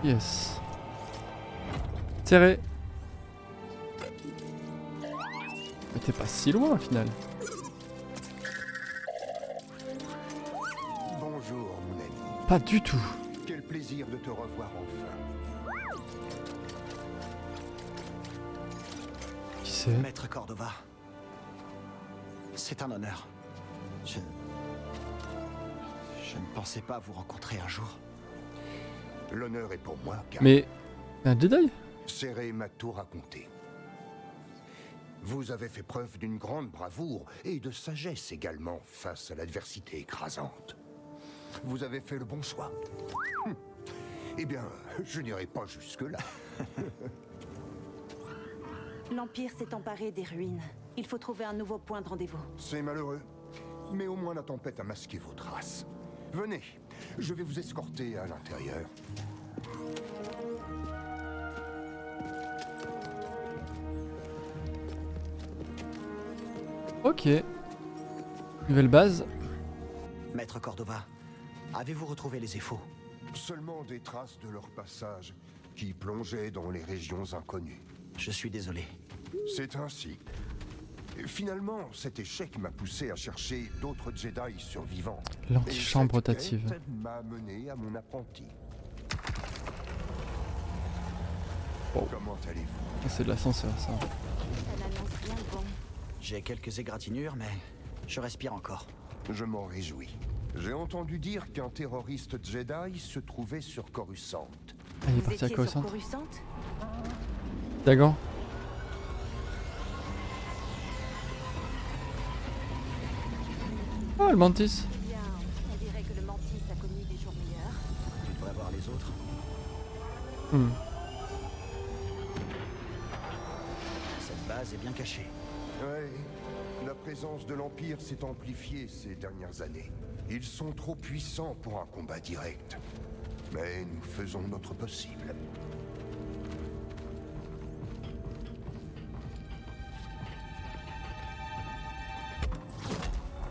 Yes. Serré. Mais t'es pas si loin au final. Bonjour, mon ami. Pas du tout. Quel plaisir de te revoir enfin. Qui c'est? Maître Cordova. C'est un honneur. Je ne pensais pas vous rencontrer un jour. L'honneur est pour moi, car Mais... un Jedi? Céré m'a tout raconté. Vous avez fait preuve d'une grande bravoure et de sagesse également face à l'adversité écrasante. Vous avez fait le bon choix. Eh bien, je n'irai pas jusque-là. L'Empire s'est emparé des ruines. Il faut trouver un nouveau point de rendez-vous. C'est malheureux, mais au moins la tempête a masqué vos traces. Venez, je vais vous escorter à l'intérieur. Ok. Nouvelle base. Maître Cordova, avez-vous retrouvé les Éphos? Seulement des traces de leur passage qui plongeait dans les régions inconnues. Je suis désolé. C'est ainsi. Finalement, cet échec m'a poussé à chercher d'autres Jedi survivants. L'antichambre Et cette rotative. quête m'a mené à mon apprenti. Wow. Comment allez-vous? C'est de l'ascenseur ça. Ça n'annonce rien de bon. J'ai quelques égratignures, mais je respire encore. Je m'en réjouis. J'ai entendu dire qu'un terroriste Jedi se trouvait sur Coruscant. Ah, il est Vous parti à étiez sur Coruscant. Coruscant? Dagan. Ah, le mantis. Eh bien, on dirait que le Mantis a connu des jours meilleurs. Tu devrais voir les autres. Hmm. Cette base est bien cachée. Ouais, la présence de l'Empire s'est amplifiée ces dernières années. Ils sont trop puissants pour un combat direct. Mais nous faisons notre possible.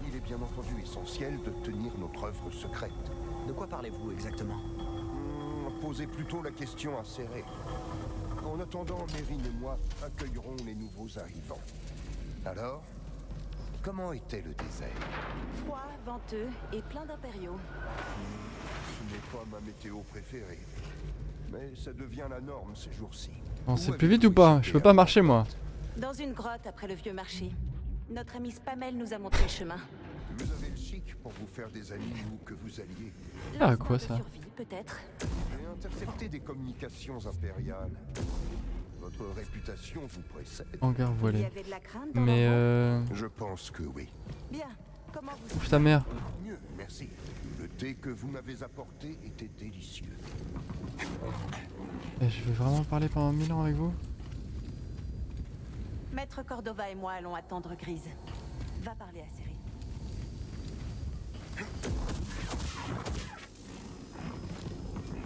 Il est bien entendu essentiel de tenir notre œuvre secrète. De quoi parlez-vous exactement? Posez plutôt la question à Serré. En attendant, Mérine et moi accueillerons les nouveaux arrivants. Alors, comment était le désert? Froid, venteux et plein d'impériaux. Ce n'est pas ma météo préférée. Mais ça devient la norme ces jours-ci. Bon, c'est Où plus vite ou avez-vous pas? échappé Je peux à pas la marcher moi. Dans une grotte après le vieux marché. Notre ami Spamel nous a montré le chemin. Vous avez le chic pour vous faire des amis où que vous alliez. Ah, L'instinct quoi, de ça? survie, peut-être. J'ai intercepté des communications impériales. Votre réputation vous précède. Hangar Il y voilé. avait de la crainte dans Mais l'enfant. Je pense que oui. Bien. Comment vous... Ouf ta mère. Mieux, merci. Le thé que vous m'avez apporté était délicieux. Et je vais vraiment parler pendant 1000 ans avec vous? Maître Cordova et moi allons attendre Grise. Va parler à Ciri.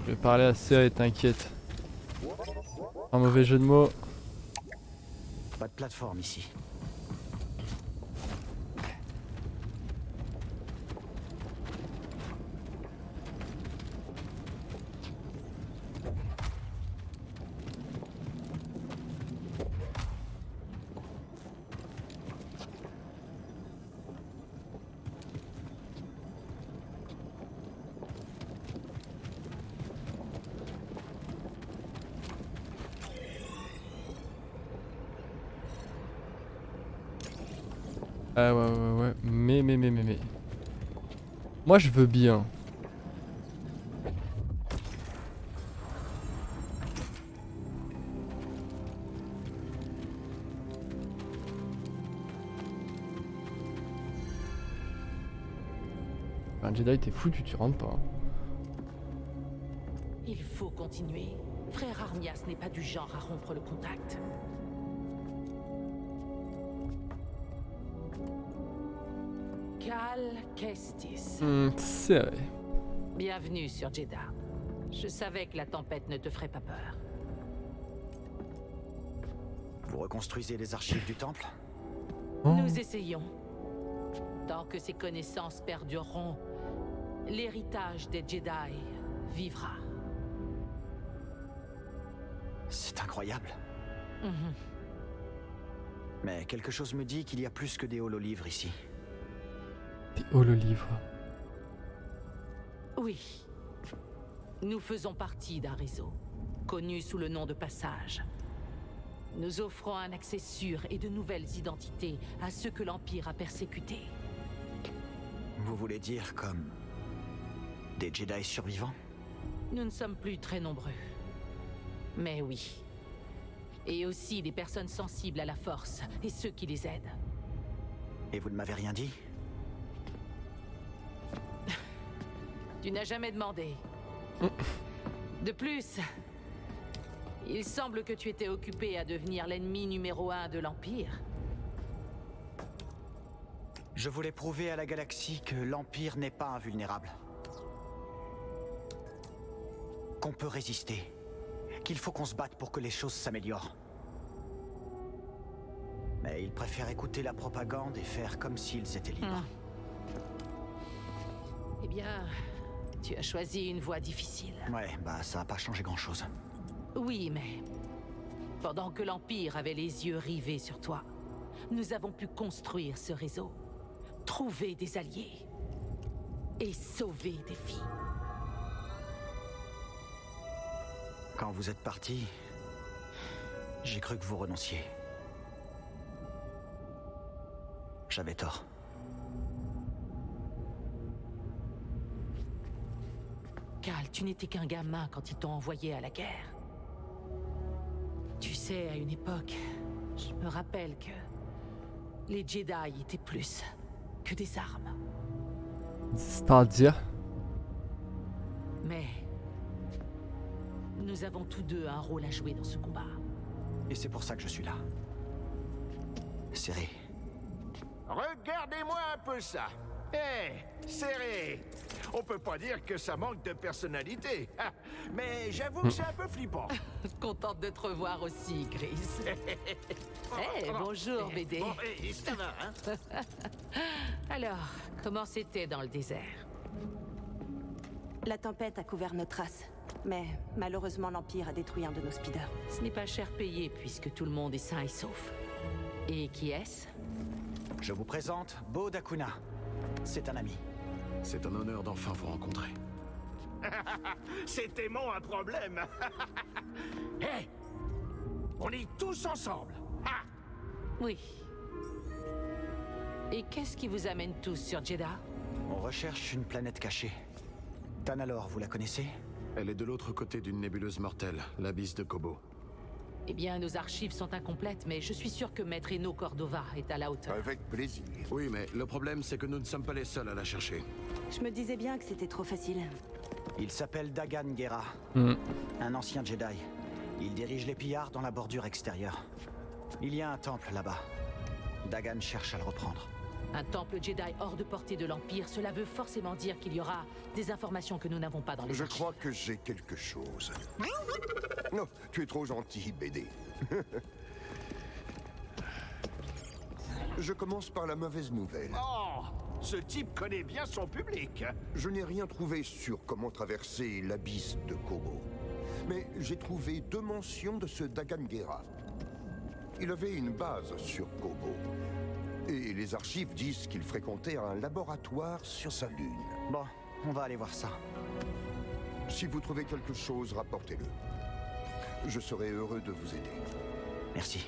Je vais parler à Serré, t'inquiète. Un mauvais jeu de mots. Pas de plateforme ici. Ah ouais. Mais. Moi je veux bien. Un Jedi t'es foutu, tu rentres pas. Il faut continuer. Frère Armias n'est pas du genre à rompre le contact. Cal Kestis. Serré. Bienvenue sur Jeddah. Je savais que la tempête ne te ferait pas peur. Vous reconstruisez les archives du temple? Oh. Nous essayons. Tant que ces connaissances perdureront, l'héritage des Jedi vivra. C'est incroyable. Mhm. Mais quelque chose me dit qu'il y a plus que des hololivres ici. Des hololivres. Oui. Nous faisons partie d'un réseau, connu sous le nom de Passage. Nous offrons un accès sûr et de nouvelles identités à ceux que l'Empire a persécutés. Vous voulez dire comme... des Jedi survivants? Nous ne sommes plus très nombreux. Mais oui. Et aussi des personnes sensibles à la Force et ceux qui les aident. Et vous ne m'avez rien dit? Tu n'as jamais demandé. De plus, il semble que tu étais occupé à devenir l'ennemi numéro 1 de l'Empire. Je voulais prouver à la galaxie que l'Empire n'est pas invulnérable. Qu'on peut résister. Qu'il faut qu'on se batte pour que les choses s'améliorent. Mais ils préfèrent écouter la propagande et faire comme s'ils étaient libres. Eh bien, tu as choisi une voie difficile. Ouais, bah ça a pas changé grand-chose. Oui, mais... pendant que l'Empire avait les yeux rivés sur toi, nous avons pu construire ce réseau, trouver des alliés et sauver des vies. Quand vous êtes parti, j'ai cru que vous renonciez. J'avais tort. Cal, tu n'étais qu'un gamin quand ils t'ont envoyé à la guerre. Tu sais, à une époque, je me rappelle que les Jedi étaient plus que des armes. C'est-à-dire? Mais nous avons tous deux un rôle à jouer dans ce combat. Et c'est pour ça que je suis là. Serré. Regardez-moi un peu ça. Hé, serré. On peut pas dire que ça manque de personnalité. Ah, mais j'avoue que c'est un peu flippant. Contente de te revoir aussi, Chris. Bonjour, BD. Bon, ça va, hein? Alors, comment c'était dans le désert? La tempête a couvert nos traces. Mais malheureusement, l'Empire a détruit un de nos speeders. Ce n'est pas cher payé puisque tout le monde est sain et sauf. Et qui est-ce? Je vous présente Bo Dakuna. C'est un ami. C'est un honneur d'enfin vous rencontrer. C'était mon un problème. Hé, on est tous ensemble. Ah. Oui. Et qu'est-ce qui vous amène tous sur Jeddah? On recherche une planète cachée. Tanalor, vous la connaissez? Elle est de l'autre côté d'une nébuleuse mortelle, l'abysse de Kobo. Eh bien, nos archives sont incomplètes, mais je suis sûr que Maître Eno Cordova est à la hauteur. Avec plaisir. Oui, mais le problème, c'est que nous ne sommes pas les seuls à la chercher. Je me disais bien que c'était trop facile. Il s'appelle Dagan Gera, un ancien Jedi. Il dirige les pillards dans la bordure extérieure. Il y a un temple là-bas. Dagan cherche à le reprendre. Un temple Jedi hors de portée de l'Empire, cela veut forcément dire qu'il y aura des informations que nous n'avons pas dans les Je archives. crois que j'ai quelque chose. Non, tu es trop gentil, BD. Je commence par la mauvaise nouvelle. Oh, ce type connaît bien son public. Je n'ai rien trouvé sur comment traverser l'abysse de Kobo. Mais j'ai trouvé 2 mentions de ce Dagan Gera. Il avait une base sur Kobo. Et les archives disent qu'il fréquentait un laboratoire sur sa lune. Bon, on va aller voir ça. Si vous trouvez quelque chose, rapportez-le. Je serai heureux de vous aider. Merci.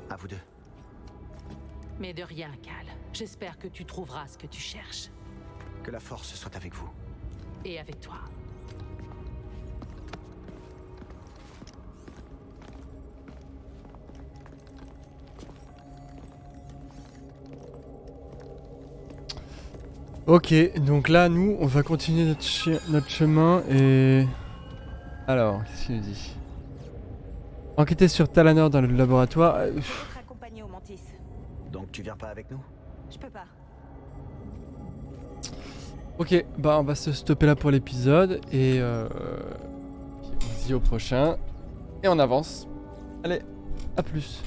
À vous deux. Mais de rien, Cal. J'espère que tu trouveras ce que tu cherches. Que la force soit avec vous. Et avec toi. Ok, donc là, nous, on va continuer notre chemin et... Alors, qu'est-ce qu'il nous dit? Enquêter sur Talanor dans le laboratoire. Je vais être accompagné au Mantis. Donc tu viens pas avec nous? Je peux pas. Ok, bah on va se stopper là pour l'épisode et on se dit au prochain et on avance. Allez, à plus.